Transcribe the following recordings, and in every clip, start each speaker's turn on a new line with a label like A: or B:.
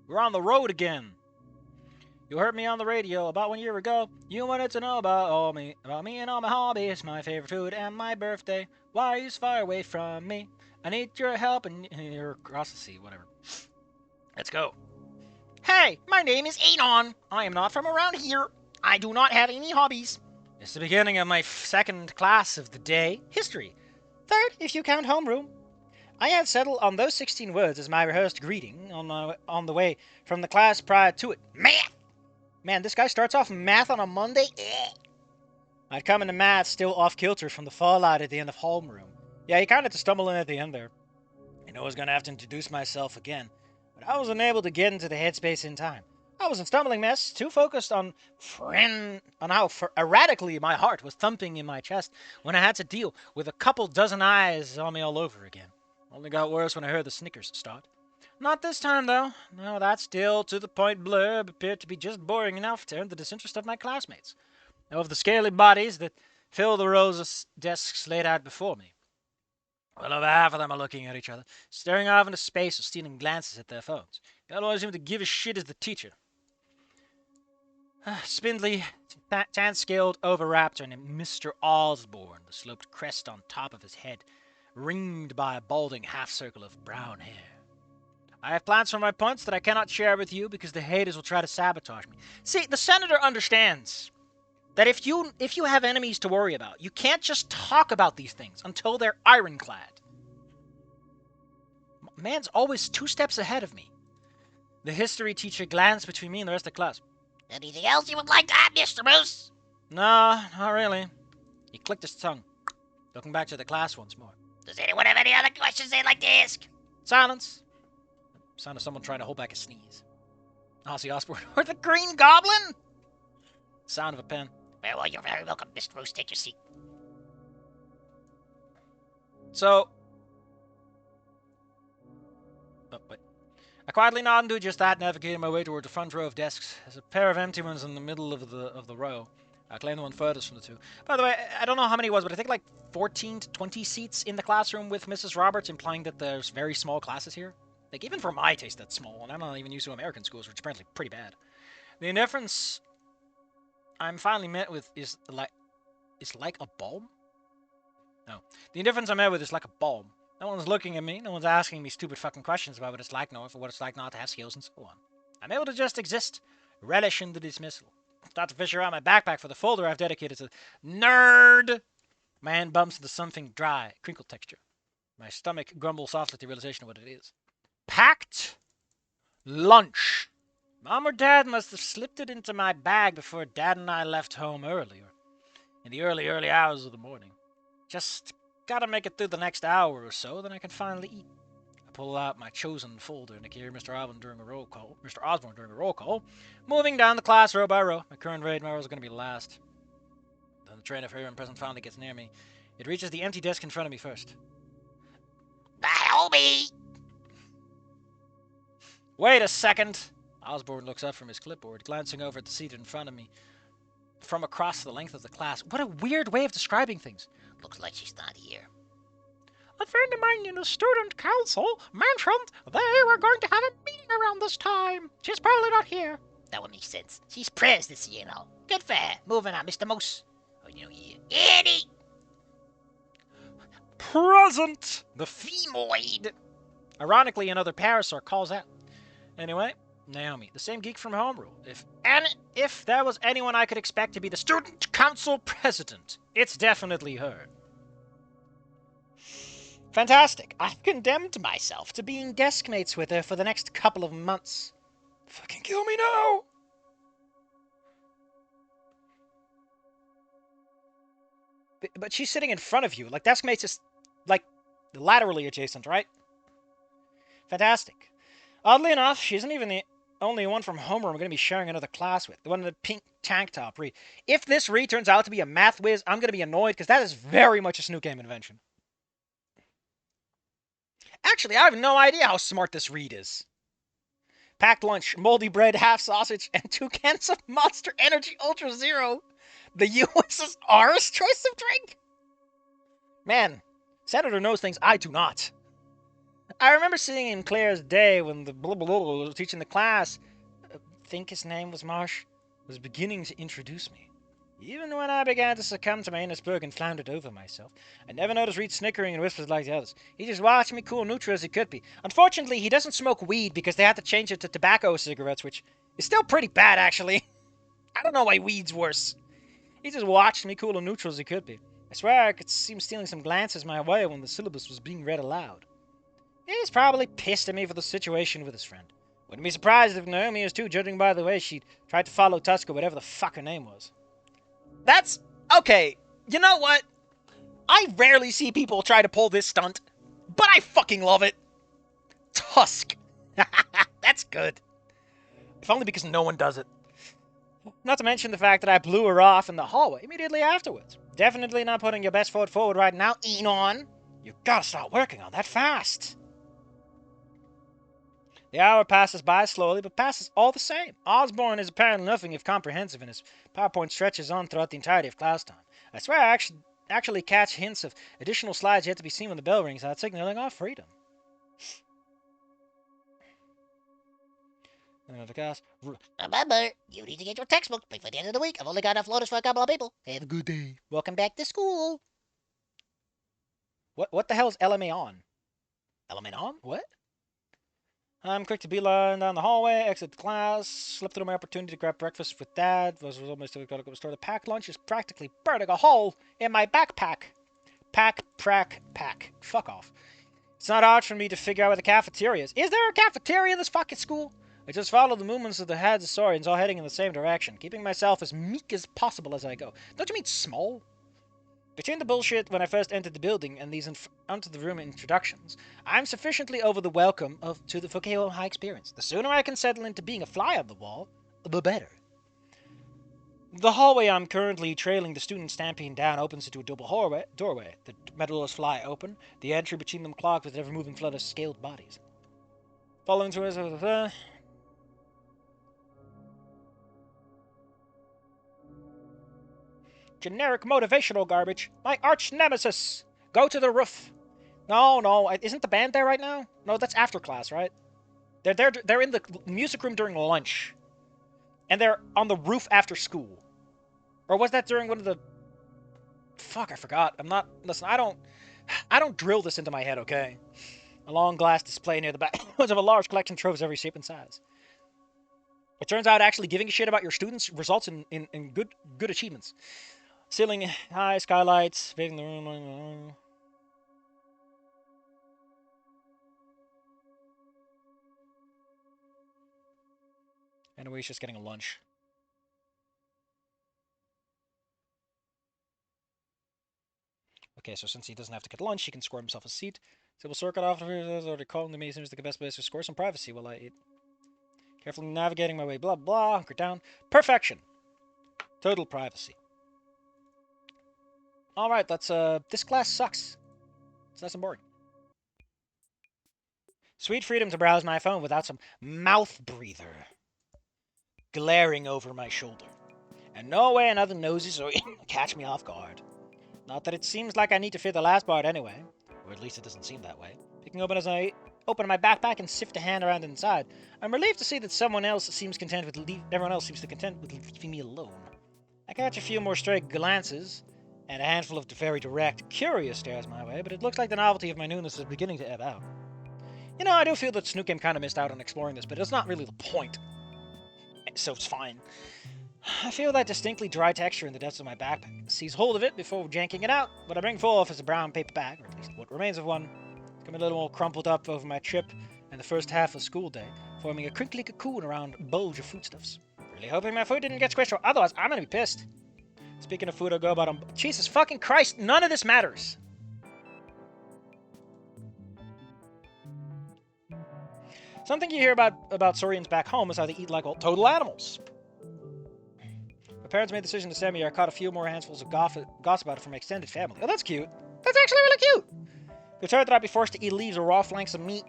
A: We're on the road again. You heard me on the radio about 1 year ago. You wanted to know about me and all my hobbies, my favorite food, and my birthday. Why are you so far away from me? I need your help and you're across the sea, whatever. Let's go.
B: Hey, my name is Anon. I am not from around here. I do not have any hobbies.
A: It's the beginning of my second class of the day, history. Third, if you count homeroom. I had settled on those 16 words as my rehearsed greeting on the way from the class prior to it.
B: Math!
A: Man, this guy starts off math on a Monday? I'd come into math still off kilter from the fallout at the end of homeroom. Yeah, he kind of had to stumble in at the end there. I know I was going to have to introduce myself again, but I wasn't able to get into the headspace in time. I was a stumbling mess, too focused on how erratically my heart was thumping in my chest when I had to deal with a couple dozen eyes on me all over again. Only got worse when I heard the snickers start. Not this time, though. No, that still to-the-point blurb appeared to be just boring enough to earn the disinterest of my classmates, of the scaly bodies that fill the rows of desks laid out before me. Well over half of them are looking at each other, staring off into space or stealing glances at their phones. The other one seemed to give a shit is the teacher. Spindly, tan-scaled over-raptor named Mr. Osborne, the sloped crest on top of his head, ringed by a balding half-circle of brown hair. I have plans for my points that I cannot share with you because the haters will try to sabotage me. See, the senator understands that if you have enemies to worry about, you can't just talk about these things until they're ironclad. Man's always 2 steps ahead of me. The history teacher glanced between me and the rest of the class.
B: Anything else you would like to add, Mr. Moose?
A: No, not really. He clicked his tongue, looking back to the class once more.
B: Does anyone have any other questions they'd like to ask?
A: Silence. Sound of someone trying to hold back a sneeze. Ozzy Osbourne or the Green Goblin? Sound of a pen.
B: Very well, you're very welcome, Mr. Moose. Take your seat.
A: So, wait. I quietly nodded and do just that, navigating my way toward the front row of desks. There's a pair of empty ones in the middle of the row. I claim the one furthest from the two. By the way, I don't know how many it was, but I think like 14 to 20 seats in the classroom with Mrs. Roberts, implying that there's very small classes here. Like, even for my taste, that's small, and I'm not even used to American schools, which are apparently pretty bad. The indifference I'm finally met with is like a balm? No. The indifference I'm met with is like a balm. No one's looking at me, no one's asking me stupid fucking questions about what it's like now, or what it's like not to have skills, and so on. I'm able to just exist, relish in the dismissal. Start to fish around my backpack for the folder I've dedicated to nerd. My hand bumps into something dry, crinkle texture. My stomach grumbles softly at the realization of what it is. Packed lunch. Mom or Dad must have slipped it into my bag before Dad and I left home earlier, in the early hours of the morning. Just gotta make it through the next hour or so, then I can finally eat. I pull out my chosen folder and I hear Mr. Osborne during a roll call, moving down the class row by row. My current grade tomorrow is going to be last. Then the train of here and present finally gets near me. It reaches the empty desk in front of me first.
B: Homie!
A: Wait a second! Osborne looks up from his clipboard, glancing over at the seat in front of me from across the length of the class. What a weird way of describing things.
B: Looks like she's not here.
A: A friend of mine in the student council mentioned they were going to have a meeting around this time. She's probably not here.
B: That would make sense. She's prez this year, you know. Good for her. Moving on, Mr. Moose. Oh, you know, Eddie!
A: Present!
B: The femoid!
A: Ironically, another Parasaur calls out. Anyway, Naomi, the same geek from Home Rule. If there was anyone I could expect to be the student council president, it's definitely her. Fantastic. I've condemned myself to being desk mates with her for the next couple of months. Fucking kill me now! But she's sitting in front of you. Like, desk mates is, like, laterally adjacent, right? Fantastic. Oddly enough, she isn't even the only one from Homer I'm going to be sharing another class with. The one in the pink tank top. Reed. If this Reed turns out to be a math whiz, I'm going to be annoyed, because that is very much a Snoot Game invention. Actually, I have no idea how smart this Reed is. Packed lunch, moldy bread, half sausage, and 2 cans of Monster Energy Ultra Zero. The USSR's choice of drink? Man, Senator knows things I do not. I remember seeing him clear as day when the blah blah blah was teaching the class. I think his name was Marsh. Was beginning to introduce me. Even when I began to succumb to my inner spurg and floundered over myself, I never noticed Reed snickering and whispers like the others. He just watched me cool neutral as he could be. Unfortunately, he doesn't smoke weed because they had to change it to tobacco cigarettes, which is still pretty bad, actually. I don't know why weed's worse. He just watched me cool and neutral as he could be. I swear I could see him stealing some glances my way when the syllabus was being read aloud. He's probably pissed at me for the situation with his friend. Wouldn't be surprised if Naomi was too, judging by the way she tried to follow Tusk or whatever the fuck her name was. That's... okay, you know what? I rarely see people try to pull this stunt, but I fucking love it. Tusk. That's good. If only because no one does it. Not to mention the fact that I blew her off in the hallway immediately afterwards. Definitely not putting your best foot forward right now, Enon. You gotta start working on that fast. The hour passes by slowly, but passes all the same. Osborne is apparently nothing if comprehensive, and his PowerPoint stretches on throughout the entirety of class time. I swear I actually catch hints of additional slides yet to be seen when the bell rings out, signaling our freedom.
B: Remember, you need to get your textbook before the end of the week. I've only got enough loaders for a couple of people. Have a good day. Welcome back to school.
A: What the hell is LMA on? LMA on? What? I'm quick to beeline down the hallway, exit the class, slip through my opportunity to grab breakfast with Dad. Was almost going to go store. The packed lunch is practically burning a hole in my backpack. Pack. Fuck off. It's not hard for me to figure out where the cafeteria is. Is there a cafeteria in this fucking school? I just follow the movements of the heads of saurians, all heading in the same direction, keeping myself as meek as possible as I go. Don't you mean small? Between the bullshit when I first entered the building and these onto the room introductions, I'm sufficiently over the welcome to the Fukeo High experience. The sooner I can settle into being a fly on the wall, the better. The hallway I'm currently trailing the student stamping down opens into a double doorway. The metal doors fly open, the entry between them clogged with an ever-moving flood of scaled bodies. Following through generic motivational garbage. My arch nemesis. Go to the roof. No. Isn't the band there right now? No, that's after class, right? They're in the music room during lunch. And they're on the roof after school. Or was that during one of the... Fuck, I forgot. Listen, I don't drill this into my head, okay? A long glass display near the back of a large collection of trophies of every shape and size. It turns out actually giving a shit about your students results in good achievements. Ceiling high skylights, fading the room. Anyway, he's just getting a lunch. Okay, so since he doesn't have to get lunch, he can score himself a seat. So we'll circle off or calling to me seems like the best place to score some privacy while I eat. Carefully navigating my way, blah blah, hunker down. Perfection. Total privacy. Alright, this class sucks. It's nice and boring. Sweet freedom to browse my phone without some mouth breather glaring over my shoulder. And no way another nosy so catch me off guard. Not that it seems like I need to fear the last part anyway. Or at least it doesn't seem that way. Picking open as I open my backpack and sift a hand around inside, I'm relieved to see that everyone else seems content with leaving me alone. I catch a few more stray glances, and a handful of very direct, curious stares my way, but it looks like the novelty of my newness is beginning to ebb out. You know, I do feel that Snoot Game kind of missed out on exploring this, but it's not really the point. So it's fine. I feel that distinctly dry texture in the depths of my backpack. Seize hold of it before janking it out. What I bring forth is a brown paper bag, or at least what remains of one. It's coming a little more crumpled up over my trip and the first half of school day, forming a crinkly cocoon around a bulge of foodstuffs. Really hoping my food didn't get squished, or otherwise I'm gonna be pissed. Speaking of food, I'll go about Jesus fucking Christ, none of this matters! Something you hear about Saurians back home is how they eat like all total animals. My parents made the decision to send me. I caught a few more handfuls of gossip about it from my extended family. Oh, that's cute. That's actually really cute. Concerned that I'd be forced to eat leaves or raw flanks of meat.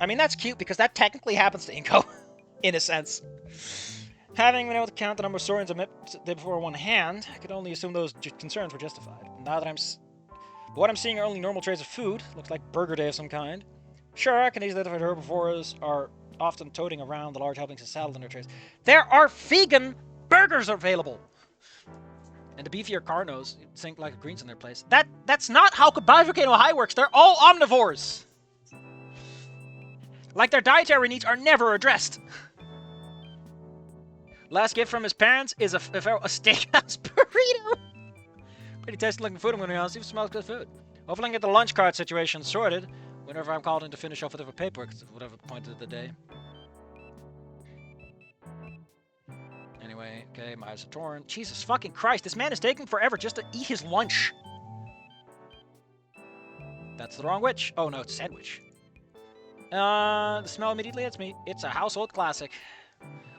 A: I mean, that's cute because that technically happens to Inko, in a sense. Having been able to count the number of saurians I met before one hand, I could only assume those concerns were justified. Now that what I'm seeing are only normal trays of food, looks like burger day of some kind. Sure, I can easily identify herbivores are often toting around the large helpings of salad in their trays. There are vegan burgers available! And the beefier carnos sink like greens in their place. That's not how Volcano High works. They're all omnivores. Like their dietary needs are never addressed. Last gift from his parents is a steakhouse burrito. Pretty tasty looking food, I'm going to be honest. Even smells good food. Hopefully I can get the lunch card situation sorted whenever I'm called in to finish off whatever paperwork, whatever point of the day. Anyway, okay, my eyes are torn. Jesus fucking Christ, this man is taking forever just to eat his lunch. That's the wrong witch. Oh no, it's a sandwich. The smell immediately hits me. It's a household classic.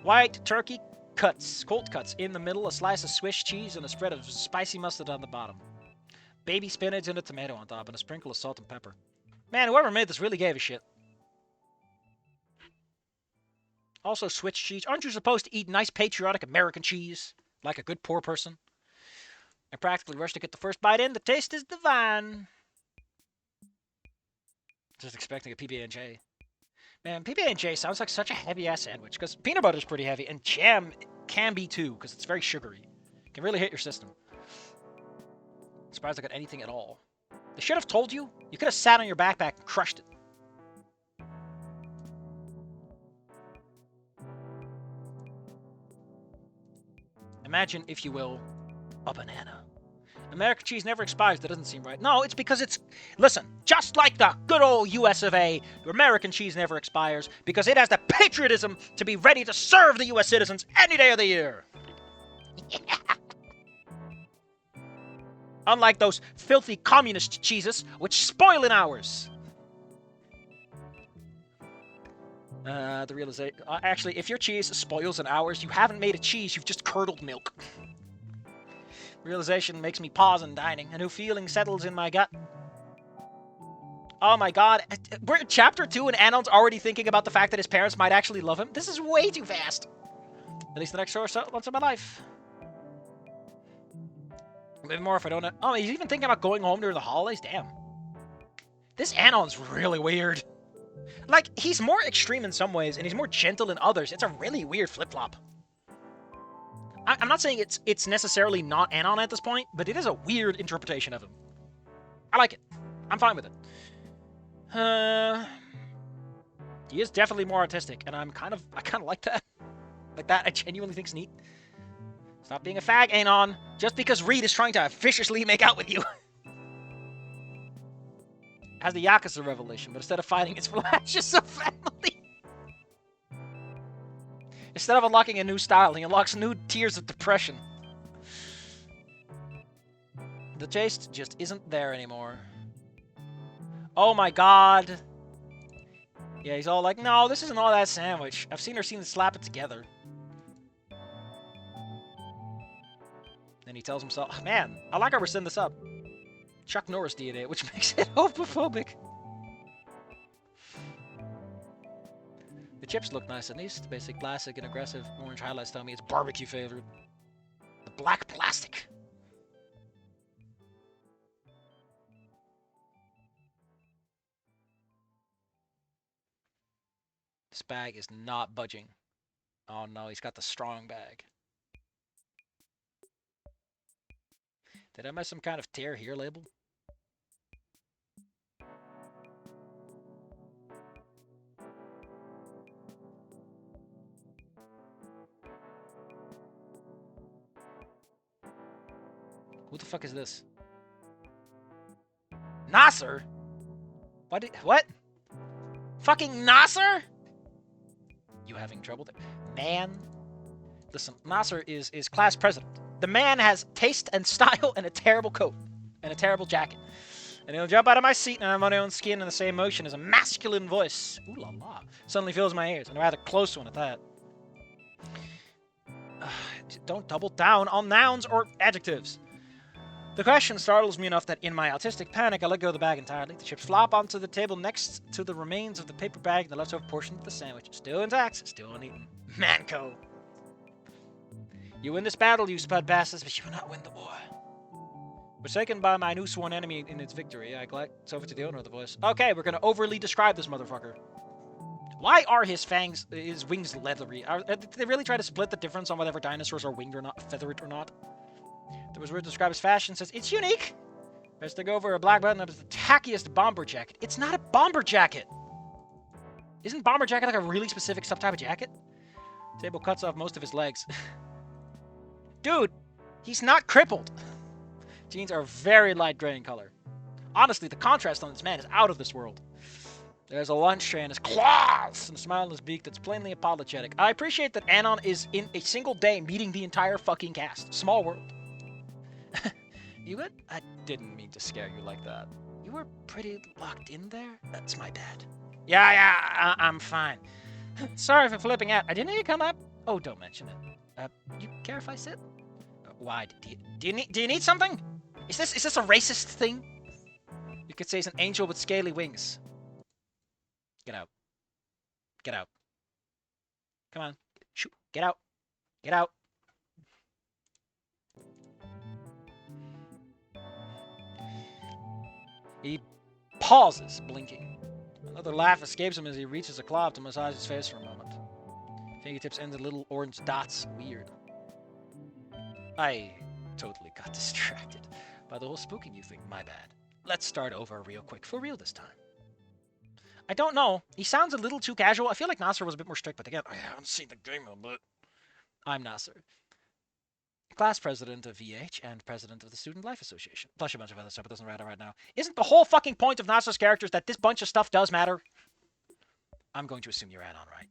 A: White turkey cuts, cold cuts in the middle, a slice of Swiss cheese, and a spread of spicy mustard on the bottom. Baby spinach and a tomato on top, and a sprinkle of salt and pepper. Man, whoever made this really gave a shit. Also, Swiss cheese. Aren't you supposed to eat nice patriotic American cheese? Like a good poor person? I practically rushed to get the first bite in. The taste is divine. Just expecting a PB&J. Man, PB&J sounds like such a heavy-ass sandwich, because peanut butter is pretty heavy, and jam can be too, because it's very sugary. It can really hit your system. I'm surprised I got anything at all. They should have told you. You could have sat on your backpack and crushed it. Imagine, if you will, a banana. American cheese never expires. That doesn't seem right. No, it's because it's... Listen, just like the good old US of A, American cheese never expires because it has the patriotism to be ready to serve the US citizens any day of the year. Unlike those filthy communist cheeses, which spoil in hours. The realization... actually, if your cheese spoils in hours, you haven't made a cheese, you've just curdled milk. Realization makes me pause in dining. A new feeling settles in my gut. Oh my god. We're in chapter 2 and Anon's already thinking about the fact that his parents might actually love him. This is way too fast. At least the next 4 months of my life. Maybe more if I don't know. Oh, he's even thinking about going home during the holidays? Damn. This Anon's really weird. Like, he's more extreme in some ways, and he's more gentle in others. It's a really weird flip-flop. I'm not saying it's necessarily not Anon at this point, but it is a weird interpretation of him. I like it. I'm fine with it. He is definitely more artistic, and I kind of like that. Like that, I genuinely think's neat. Stop being a fag, Anon. Just because Reed is trying to viciously make out with you. Has the Yakuza revelation, but instead of fighting, it's flashes of family. Instead of unlocking a new style, he unlocks new tiers of depression. The taste just isn't there anymore. Oh my god. Yeah, he's all like, no, this isn't all that sandwich. I've seen her slap it together. Then he tells himself, man, I like how we're setting this up. Chuck Norris DNA, which makes it homophobic. The chips look nice, at least. The basic classic and aggressive orange highlights tell me it's barbecue flavored. The black plastic. This bag is not budging. Oh no, he's got the strong bag. Did I miss some kind of tear here label? Who the fuck is this? Nasser? What? Fucking Nasser? You having trouble there? Man. Listen, Nasser is class president. The man has taste and style and a terrible coat. And a terrible jacket. And he'll jump out of my seat and I'm on my own skin in the same motion as a masculine voice. Ooh la la. Suddenly fills my ears. And a rather close one at that. Don't double down on nouns or adjectives. The question startles me enough that in my autistic panic, I let go of the bag entirely. The chips flop onto the table next to the remains of the paper bag and the leftover portion of the sandwich. Still intact, still uneaten. Manco. You win this battle, you spud bastards, but you will not win the war. Forsaken by my new sworn enemy in its victory, I collect over to the owner of the voice. Okay, we're gonna overly describe this motherfucker. Why are his wings leathery? Did they really try to split the difference on whether dinosaurs are winged or not, feathered or not? There was word to describe his fashion, says, it's unique! Press to go over a black button up is the tackiest bomber jacket. It's not a bomber jacket! Isn't bomber jacket like a really specific subtype of jacket? Table cuts off most of his legs. Dude, he's not crippled. Jeans are very light gray in color. Honestly, the contrast on this man is out of this world. There's a lunch tray in his claws and a smile on his beak that's plainly apologetic. I appreciate that Anon is in a single day meeting the entire fucking cast. Small world. You good? I didn't mean to scare you like that. You were pretty locked in there? That's my bad. Yeah, I'm fine. Sorry for flipping out. I didn't know you come up. Oh, don't mention it. You care if I sit? Why? Do you need something? Is this a racist thing? You could say he's an angel with scaly wings. Get out. Get out. Come on. Shoot. Get out. Get out. He pauses, blinking. Another laugh escapes him as he reaches a claw to massage his face for a moment. Fingertips end in little orange dots. Weird. I totally got distracted by the whole spooking you thing. My bad. Let's start over real quick. For real this time. I don't know. He sounds a little too casual. I feel like Nasser was a bit more strict, but again, I haven't seen the game a bit. I'm Nasser. Class president of VH and president of the Student Life Association. Plus a bunch of other stuff. It doesn't matter right now. Isn't the whole fucking point of Nasser's characters that this bunch of stuff does matter? I'm going to assume you're Anon, right?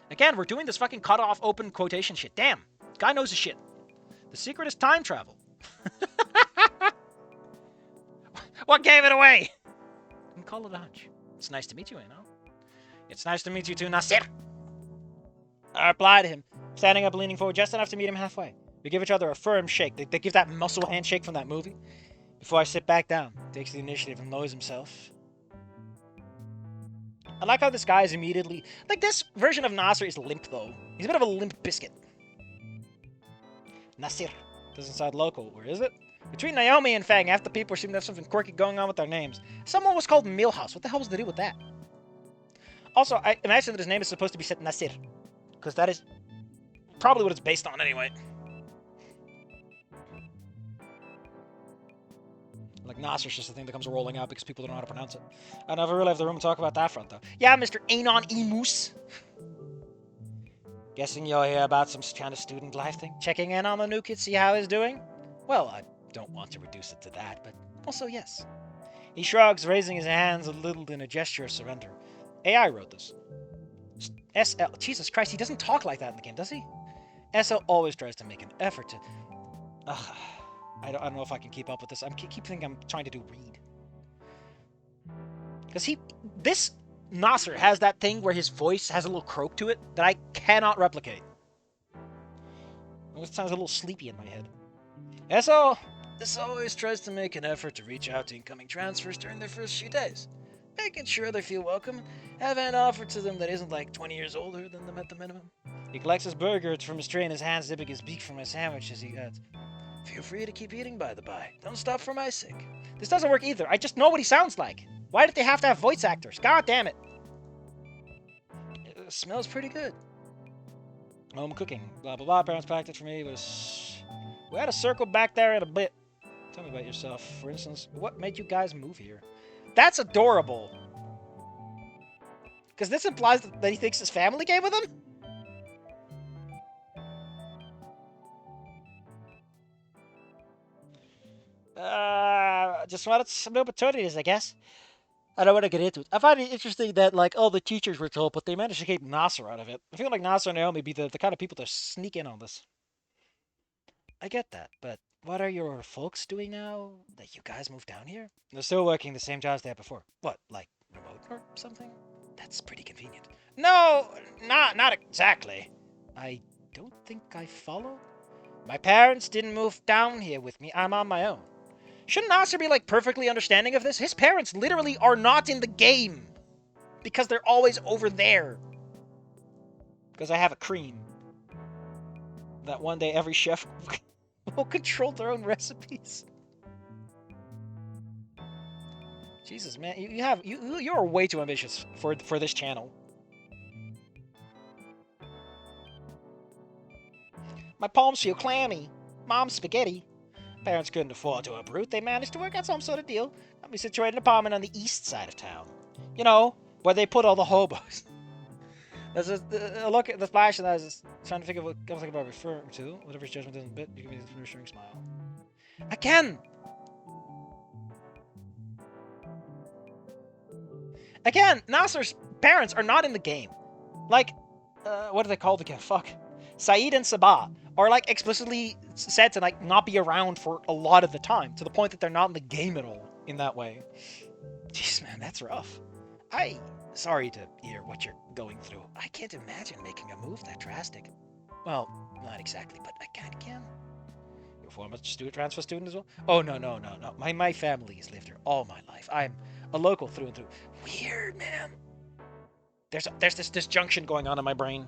A: Again, we're doing this fucking cut-off open quotation shit. Damn. Guy knows his shit. The secret is time travel. What gave it away? You can call it a hunch. It's nice to meet you, Anon. It's nice to meet you too, Nasser. I reply to him, standing up, leaning forward just enough to meet him halfway. We give each other a firm shake. They give that muscle handshake from that movie. Before I sit back down, takes the initiative and lowers himself. I like how this guy is immediately... Like, this version of Nasser is limp, though. He's a bit of a limp biscuit. Nasser. Doesn't sound local, or is it? Between Naomi and Fang, half the people seem to have something quirky going on with their names. Someone was called Milhouse. What the hell was the deal with that? Also, I imagine that his name is supposed to be said Nasser. Because that is probably what it's based on, anyway. Like, Nasser's just a thing that comes rolling out because people don't know how to pronounce it. I never really have the room to talk about that front, though. Yeah, Mr. Anon Emus. Guessing you'll hear about some kind of student life thing? Checking in on the new kid, see how he's doing? Well, I don't want to reduce it to that, but also yes. He shrugs, raising his hands a little in a gesture of surrender. AI wrote this. SL... Jesus Christ, he doesn't talk like that in the game, does he? SL always tries to make an effort to... Ugh... I don't know if I can keep up with this. I keep thinking I'm trying to do read. Because this Nasser has that thing where his voice has a little croak to it that I cannot replicate. It sounds a little sleepy in my head. SO, this always tries to make an effort to reach out to incoming transfers during their first few days. Making sure they feel welcome, have an offer to them that isn't like 20 years older than them at the minimum. He collects his burger from his tray in his hands, dipping his beak from his sandwich as he adds, feel free to keep eating, by the by. Don't stop for my sake. This doesn't work either. I just know what he sounds like. Why did they have to have voice actors? God damn it. It smells pretty good. Home cooking. Blah, blah, blah. Parents packed it for me. We had to circle back there in a bit. Tell me about yourself. For instance, what made you guys move here? That's adorable. Because this implies that he thinks his family came with him? Just wanted some opportunities, I guess. I don't want to get into it. I find it interesting that, like, all the teachers were told, but they managed to keep Nasser out of it. I feel like Nasser and Naomi be the kind of people that sneak in on this. I get that, but what are your folks doing now that you guys moved down here? They're still working the same jobs they had before. What, like remote or something? That's pretty convenient. No, not exactly. I don't think I follow. My parents didn't move down here with me. I'm on my own. Shouldn't Nasser be, like, perfectly understanding of this? His parents literally are not in the game. Because they're always over there. Because I have a cream. That one day every chef will control their own recipes. Jesus, man, you're way too ambitious for this channel. My palms feel clammy. Mom's spaghetti. Parents couldn't afford to uproot. They managed to work out some sort of deal. Got me situated in an apartment on the east side of town. You know, where they put all the hobos. There's a look at the splash, and I was just trying to figure out what I was about referring to. Whatever his judgment doesn't bit, you give me this reassuring smile. Again! Again, Nasser's parents are not in the game. Like, what are they called again? Fuck. Saeed and Sabah are like explicitly said to like not be around for a lot of the time, to the point that they're not in the game at all in that way. Jeez, man, that's rough. Sorry to hear what you're going through. I can't imagine making a move that drastic. Well, not exactly, but I kind of can. You're a former transfer student as well? Oh, no. My family has lived here all my life. I'm a local through and through. Weird, man. There's this disjunction going on in my brain.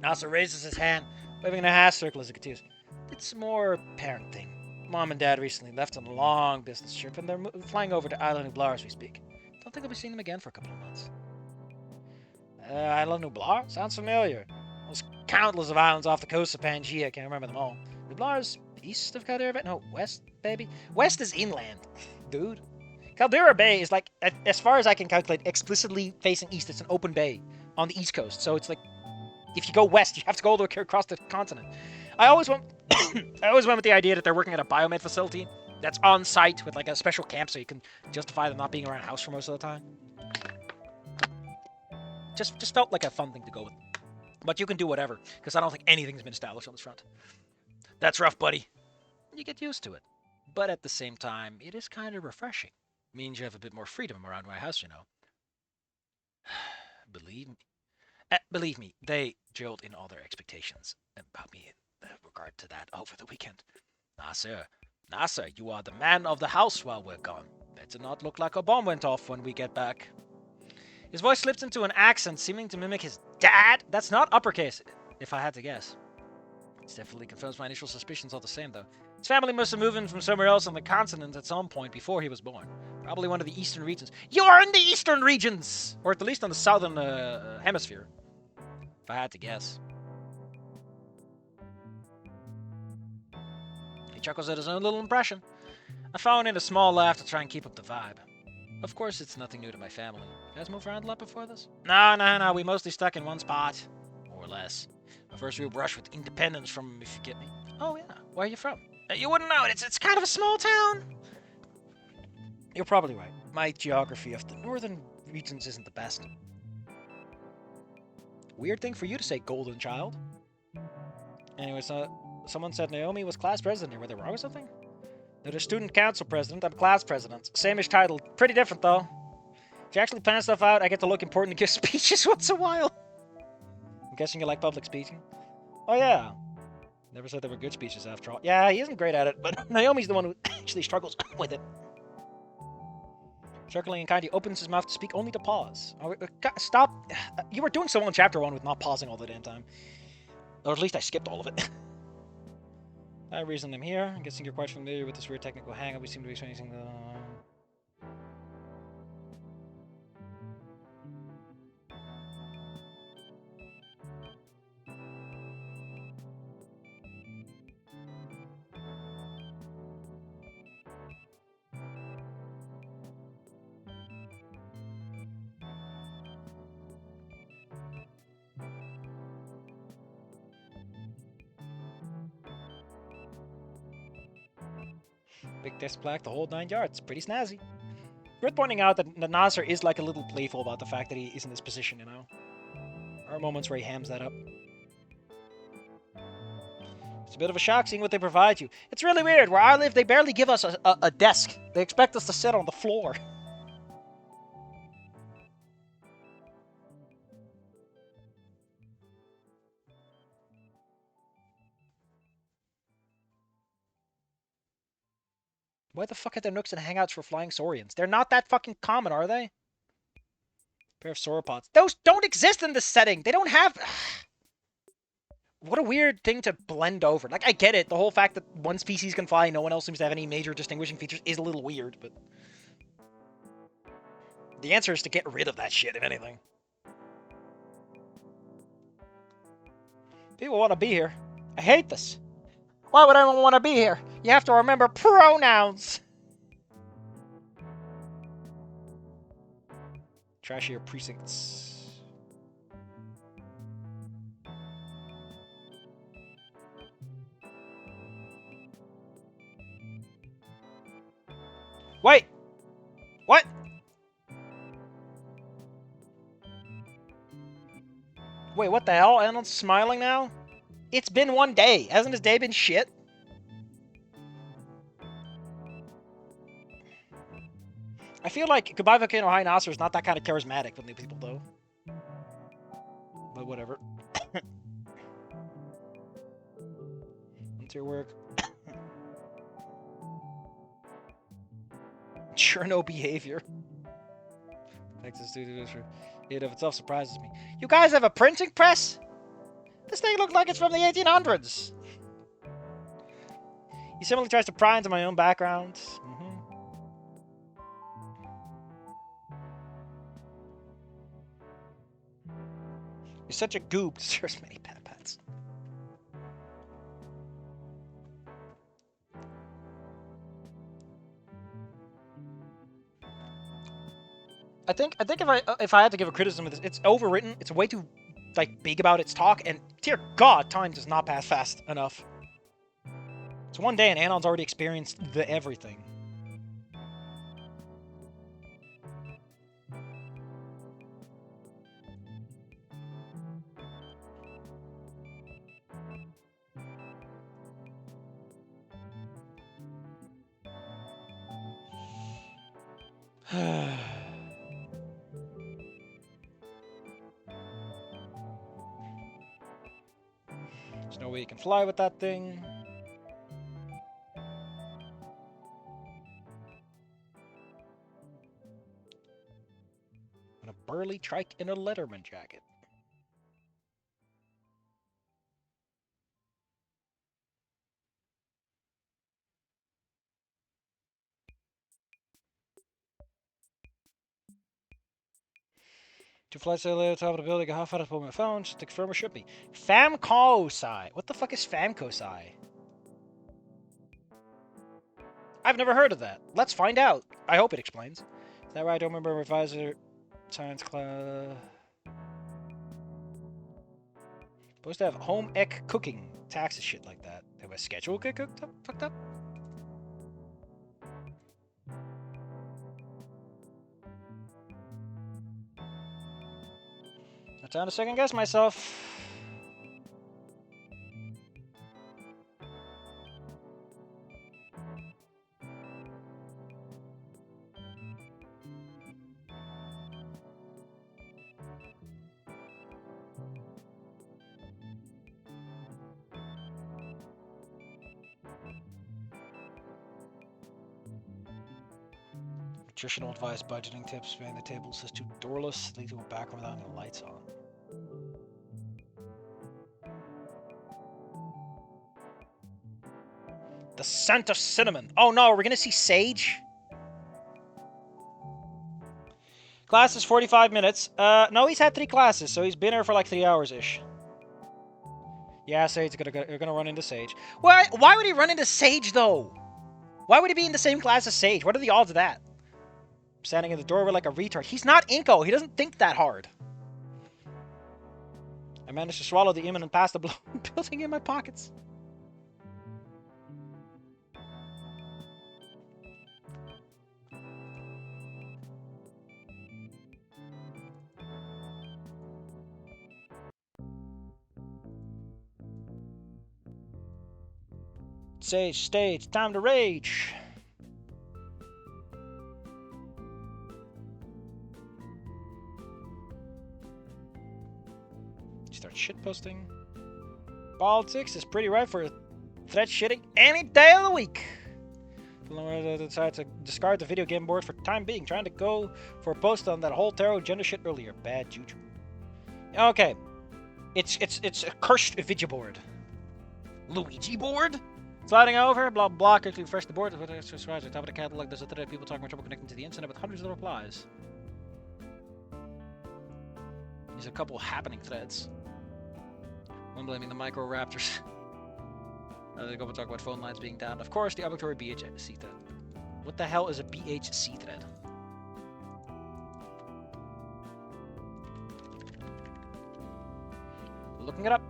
A: Nasser raises his hand, waving in a half circle as he continues. It's more parent thing. Mom and Dad recently left on a long business trip, and they're flying over to Isla Nublar as we speak. Don't think I'll be seeing them again for a couple of months. Isla Nublar? Sounds familiar. There's countless of islands off the coast of Pangaea. I can't remember them all. Nublar's east of Caldera Bay? No, west, baby. West is inland, dude. Caldera Bay is like, as far as I can calculate, explicitly facing east. It's an open bay on the east coast. So it's like, if you go west, you have to go all the way across the continent. I always went with the idea that they're working at a biomed facility that's on site with like a special camp, so you can justify them not being around a house for most of the time. Just felt like a fun thing to go with. But you can do whatever, because I don't think anything's been established on this front. That's rough, buddy. You get used to it. But at the same time, it is kind of refreshing. It means you have a bit more freedom around my house, you know. Believe me, they jailed in all their expectations about me in regard to that over the weekend. Nasser, you are the man of the house while we're gone. Better not look like a bomb went off when we get back. His voice slips into an accent seeming to mimic his dad. That's not uppercase, if I had to guess. It definitely confirms my initial suspicions all the same, though. His family must have moved in from somewhere else on the continent at some point before he was born. Probably one of the eastern regions. You're in the eastern regions! Or at least on the southern hemisphere. If I had to guess. He chuckles at his own little impression. I found in a small laugh to try and keep up the vibe. Of course, it's nothing new to my family. You guys moved around a lot before this? No. We mostly stuck in one spot. More or less. My first real brush with independence from, if you get me. Oh, yeah. Where are you from? You wouldn't know it. It's kind of a small town. You're probably right. My geography of the northern regions isn't the best. Weird thing for you to say, golden child. Anyway, so someone said Naomi was class president here. Were they wrong or something? They're the student council president. I'm class president. Same-ish title. Pretty different, though. If you actually plan stuff out, I get to look important and give speeches once in a while. I'm guessing you like public speaking? Oh, yeah. Never said they were good speeches, after all. Yeah, he isn't great at it, but Naomi's the one who actually struggles with it. Circling and kind, he opens his mouth to speak, only to pause. Oh, stop. You were doing so well in Chapter 1 with not pausing all the damn time. Or at least I skipped all of it. I reason I'm here. I'm guessing you're quite familiar with this weird technical hang-up. We seem to be experiencing the... Big desk plaque, the whole 9 yards. Pretty snazzy. Worth pointing out that Nasser is like a little playful about the fact that he is in this position, you know? There are moments where he hams that up. It's a bit of a shock seeing what they provide you. It's really weird. Where I live, they barely give us a desk. They expect us to sit on the floor. Why the fuck are there nooks and hangouts for flying saurians? They're not that fucking common, are they? Pair of sauropods. Those don't exist in this setting. They don't have... What a weird thing to blend over. Like, I get it. The whole fact that one species can fly and no one else seems to have any major distinguishing features is a little weird, but... The answer is to get rid of that shit, if anything. People want to be here. I hate this. Why would anyone want to be here? You have to remember pronouns. Trashier precincts. Wait! What? Wait, what the hell? Alan's smiling now? It's been 1 day. Hasn't his day been shit? I feel like Goodbye Volcano High Nasser is not that kind of charismatic with new people, though. But whatever. Volunteer work. Sure, no behavior. Texas studios for it of itself surprises me. You guys have a printing press? This thing looks like it's from the 1800s. He similarly tries to pry into my own background. You're such a goob. There's many pets. I think if I had to give a criticism of this, it's overwritten. It's way too big about its talk, and dear God, time does not pass fast enough. It's 1 day, and Anon's already experienced the everything. There's no way you can fly with that thing. And a burly trike in a Letterman jacket. Two flights later, top of the building, I half out to pull my phone, just to confirm or should be. Famcosci. What the fuck is Famcosci? I've never heard of that. Let's find out. I hope it explains. Is that right? I don't remember a revisor science class. Supposed to have home ec cooking. Taxes, shit like that. Have a schedule get cooked up? Fucked up? Not time to second guess myself. Nutritional advice, budgeting tips, man. The table says too doorless, lead to a back without any lights on. The scent of cinnamon. Oh no, we're gonna see Sage? Class is 45 minutes. No, he's had 3 classes, so he's been here for like 3 hours-ish. Yeah, Sage's gonna run into Sage. Why would he run into Sage, though? Why would he be in the same class as Sage? What are the odds of that? Standing in the doorway like a retard. He's not Inko. He doesn't think that hard. I managed to swallow the imminent pasta building in my pockets. Sage, stage, time to rage. Start shitposting. Politics is pretty ripe for threat shitting any day of the week. Decided to discard the video game board for time being, trying to go for a post on that whole tarot gender shit earlier. Bad juju. Okay. It's a cursed Ouija board. Luigi board? Sliding over, blah blah, quickly refresh the board. At the top of the catalog, there's a thread of people talking about trouble connecting to the internet with hundreds of replies. There's a couple happening threads. One blaming the micro-raptors. Another couple talk about phone lines being down. Of course, the arbitrary BHC thread. What the hell is a BHC thread? Looking it up.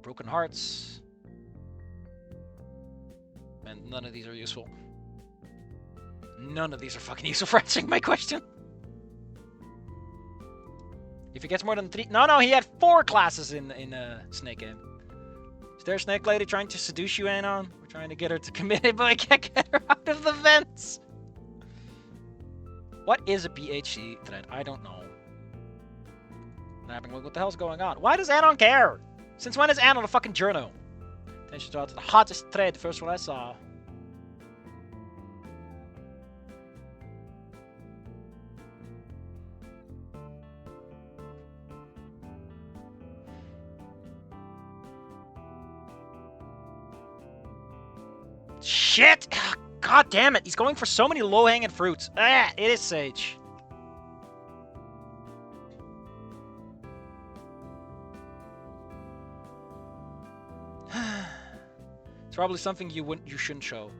A: Broken hearts. And none of these are useful. None of these are fucking useful for answering my question. If he gets more than 3... No, he had 4 classes in Snake Game. Is there a snake lady trying to seduce you, Anon? We're trying to get her to commit it, but I can't get her out of the vents. What is a BHC thread? I don't know. What the hell's going on? Why does Anon care? Since when is Anon a fucking journo? Attention to the hottest thread, first one I saw. Shit! God damn it! He's going for so many low-hanging fruits. Ah, it is Sage. It's probably something you shouldn't show.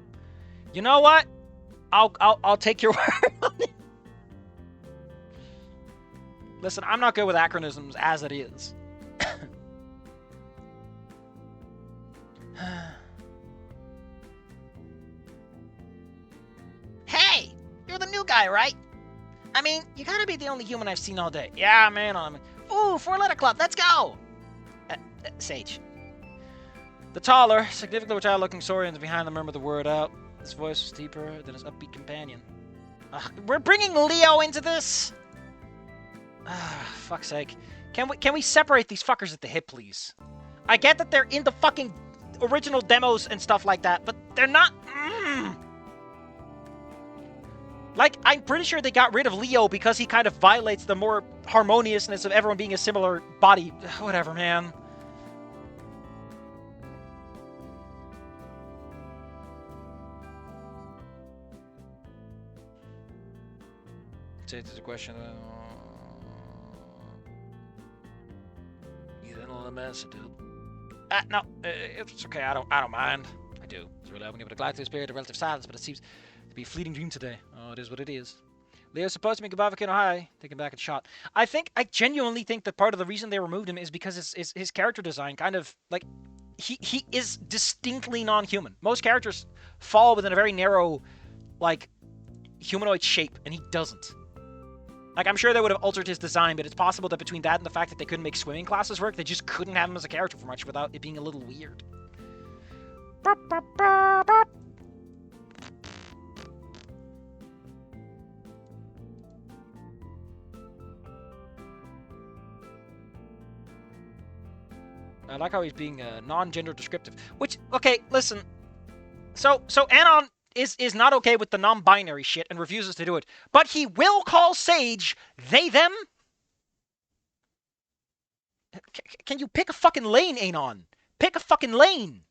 A: You know what? I'll take your word on it. Listen, I'm not good with acronyms as it is.
B: Hey! You're the new guy, right? I mean, you gotta be the only human I've seen all day.
A: Yeah, man.
B: Ooh, 4-letter club, let's go! Sage.
A: The taller, significantly retired-looking Saurians behind them remember the word out. His voice was deeper than his upbeat companion.
B: We're bringing Leo into this?
A: Fuck's sake. Can we separate these fuckers at the hip, please?
B: I get that they're in the fucking original demos and stuff like that, but they're not...
A: Like, I'm pretty sure they got rid of Leo because he kind of violates the more harmoniousness of everyone being a similar body. Whatever, man. Say to the question. You didn't let mess, dude. No, it's okay. I don't mind. I do. It's really hoping to glide through the spirit of relative silence, but it seems to be a fleeting dream today. Oh, it is what it is. Leo's supposed to be goodbye Volcano High. Taken back and shot. I genuinely think that part of the reason they removed him is because his character design kind of like he is distinctly non-human. Most characters fall within a very narrow, like, humanoid shape, and he doesn't. Like, I'm sure they would have altered his design, but it's possible that between that and the fact that they couldn't make swimming classes work, they just couldn't have him as a character for much without it being a little weird. I like how he's being non-gender descriptive. Which, okay, listen. So Anon is not okay with the non-binary shit and refuses to do it. But he will call Sage they, them? Can you pick a fucking lane, Anon? Pick a fucking lane!